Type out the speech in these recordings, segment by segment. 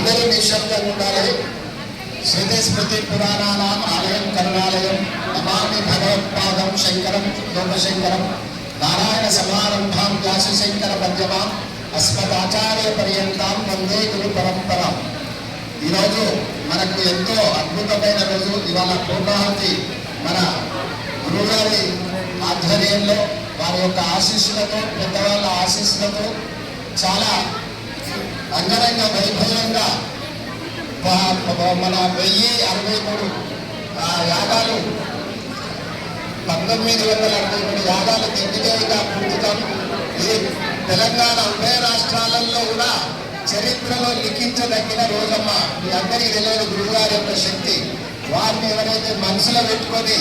అందరూ నిశ్శబ్దంగా ఉండాలి. శృతి స్మృతి పురాణానాం ఆలయం కరుణాలయం నమామి భగవత్పాదం శంకరం లోకశంకరం నారాయణ సమారంభాం వ్యాసశంకర మధ్యమాం అస్మదాచార్య పర్యంతం వందే గురు పరంపరం. ఈరోజు మనకు ఎంతో అద్భుతమైన రోజు. ఇవాళ పూర్ణాహుతి మన గురువుగారి ఆధ్వర్యంలో వారి యొక్క ఆశీస్సులతో పెద్దవాళ్ళ ఆశీస్సులతో చాలా అంగరంగ వైభవంగా మన 1063 యాగాలు 1963 యాగాలు దిగ్విజయంగా పూర్తితం. ఇది తెలంగాణ ఉభయ రాష్ట్రాలలో కూడా చరిత్రలో లిఖించదగిన రోజమ్మ. మీ అందరికీ తెలియదు గురువుగారి యొక్క శక్తి. వారిని ఎవరైతే మనసులో పెట్టుకొని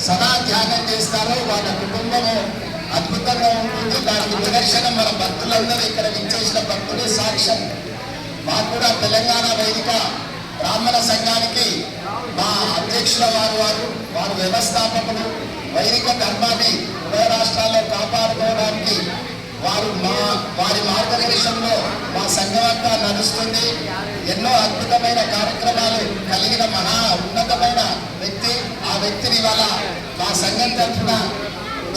సదా త్యాగం చేస్తారో వాళ్ళ కుటుంబము అద్భుతంగా ఉంటుంది. దానికి నిదర్శనం మన భక్తులందరూ ఇక్కడ విచ్చేసిన భక్తులే సాక్ష్యం. మాకు కూడా తెలంగాణ వైదిక బ్రాహ్మణ సంఘానికి మా అధ్యక్షుల వారు వ్యవస్థాపకులు. వైదిక ధర్మాన్ని ఉభయ రాష్ట్రాల్లో కాపాడుకోవడానికి వారి మార్గదర్శనంలో మా సంఘం అంతా నడుస్తుంది. ఎన్నో అద్భుతమైన కార్యక్రమాలు కలిగిన మహా ఉన్నతమైన వ్యక్తి. ఆ వ్యక్తిని ఇవాళ మా సంఘం తరఫున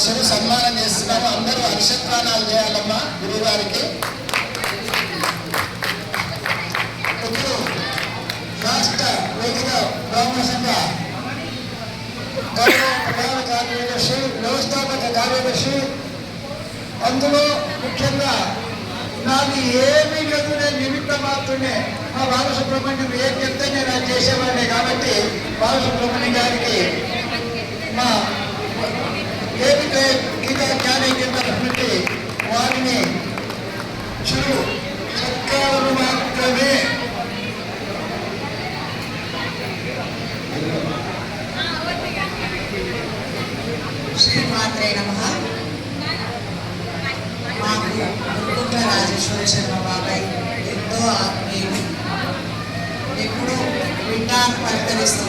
చిరు సన్మానం చేస్తున్నాము. అందరూ అక్షత్రాణాలు చేయాలమ్మా గురువు గారికి. ఇప్పుడు రాష్ట్ర వైదిక బ్రాహ్మణ సంఘ ప్రధాన కార్యదర్శి వ్యవస్థాపక కార్యదర్శి, అందులో ముఖ్యంగా నాకు ఏమీ లేదు, నేను నిమిత్త మాత్రమే. మా బాలసుబ్రహ్మణ్యం ఏం చెప్తే నేను అది చేసేవాడిని. కాబట్టి బాలసుబ్రహ్మణ్యం గారికి మా గీతా జ్ఞానేంద్ర తరఫున వారిని చిరు సత్కారాలు మాత్రమే. శ్రీమాత్రే నమః. మాకు గురుకుంట్ల రాజేశ్వర శర్మ బాబాయ్ ఎంతో ఆత్మీయులు. ఎప్పుడు వింటాను పరితరిస్తూ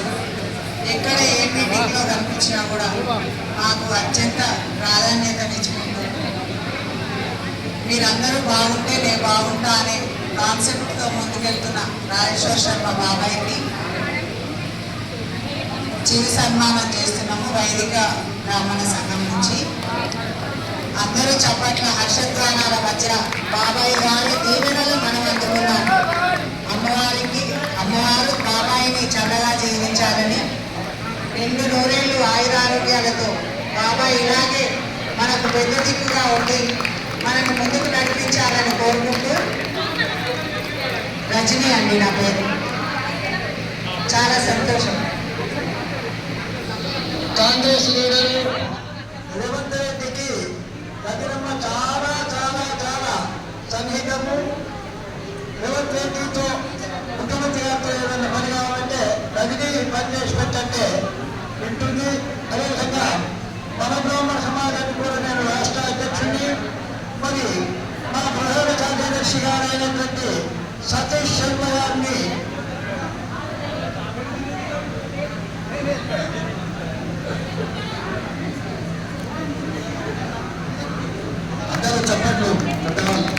ఎక్కడ ఏ మీటింగ్లో కనిపించినా కూడా మాకు అత్యంత ప్రాధాన్యతనిచ్చుకుంటూ మీరందరూ బాగుంటే నేను బాగుంటా అనే కాన్సెప్ట్తో ముందుకెళ్తున్న రాజేశ్వర శర్మ బాబాయ్కి చిరు సన్మానం చేస్తున్నాము వైదిక బ్రాహ్మణ సంఘం నుంచి. అందరూ చప్పట్ల హర్షత్వానాల మధ్య బాబాయ్ గారి దీవెనలు మనం అందుకున్నాం. అమ్మవారు బాబాయిని చల్లగా జీవించాలని, 2 నూరేళ్లు ఆయురారోగ్యాలతో బాబాయ్ ఇలాగే మనకు పెద్ద దిక్కుగా ఉండి మనకు ముందుకు నడిపించాలని కోరుకుంటూ. రజనీ అండి నా పేరు. చాలా సంతోషం. కాంగ్రెస్ లీడర్ రేవంత్ రెడ్డికి రజనమ్మ చాలా చాలా చాలా సన్నిహితము. రేవంత్ రెడ్డితో ముఖ్యమంత్రి గారితో ఏదైనా పని కావాలంటే రజనీ పని చేసి పెట్టంటే వింటుంది. అదేవిధంగా మన బ్రాహ్మణ సమాజానికి కూడా నేను రాష్ట్ర అధ్యక్షుడిని. మరి మా ప్రధాన కార్యదర్శి గారైనటువంటి సతీష్ శర్మ గారిని అందరూ చెప్పట్లు పెద్దవాళ్ళు.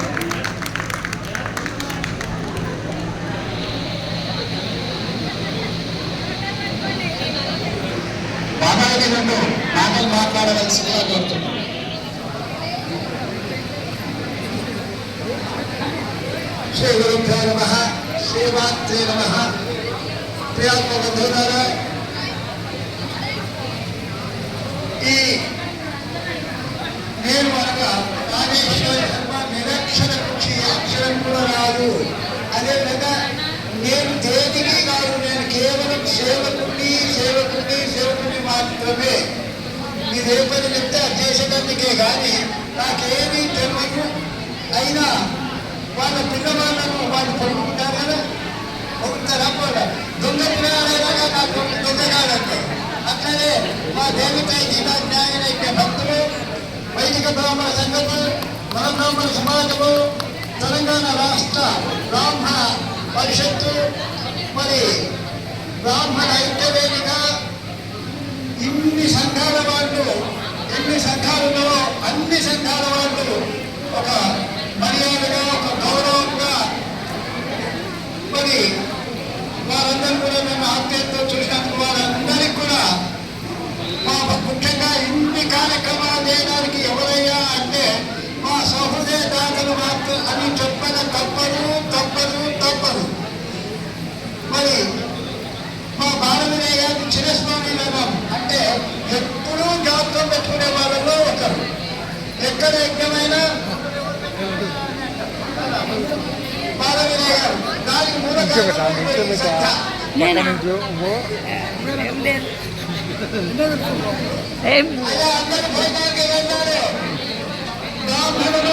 బాబాయికి 2 మాటలు మాట్లాడవలసిందిగా కోరుతున్నాం. శ్రీ గురుభ్యో నమః. శ్రీమాత్రే నమః. ప్రియాత్మ బంధువులారా, ఈ నేను అనగా రాజేశ్వర శర్మ నిరక్షర కృషి అక్షరం కూడా రాదు. అదేవిధంగా నేను దేనికి కాదు, నేను కేవలం సేవకుని మాత్రమే. మీరు ఏ పని చెప్తే అది చేసేటందుకే కానీ నాకేమీ తెలియదు. అయినా వాళ్ళ పిల్లవాళ్ళను వాళ్ళు పడుకుంటారు కదా, ఒకసారి దొంగ పిల్లలైనా నాకు దొంగగాడంటే అట్లనే మా దేవికాయ గీతా న్యాయనైక్య భక్తులు, వైదిక బ్రాహ్మణ సంఘము, మన బ్రాహ్మణ సమాజము, తెలంగాణ రాష్ట్ర బ్రాహ్మణ పరిషత్తు, మరి బ్రాహ్మణ ఐక్యవేదిక, ఇన్ని సంఘాల వాళ్ళు, ఎన్ని సంఘాలలో అన్ని సంఘాల వాళ్ళు ఒక మర్యాదగా, ఒక గౌరవంగా మరి వారందరూ కూడా మేము ఆప్యాయతతో చూసినందుకు వారందరికీ కూడా మా ముఖ్యంగా ఇన్ని కార్యక్రమాలు చేయడానికి ఎవరయ్యా అంటే మా సహృదయ దాతలు మాత్రం అని చెప్పక తప్పదు తప్పదు తప్పదు. మరి మా బాలవినయ గారి చిరస్వామి మేడం అంటే ఎప్పుడూ జ్ఞాపకం పెట్టుకునే వాళ్ళలో ఒకరు. ఎక్కడ యజ్ఞమైనా బాలవినయ గారు దానికి మూల ఏం అందరూ భోజనానికి వెళ్ళారు. బ్రాహ్మణులు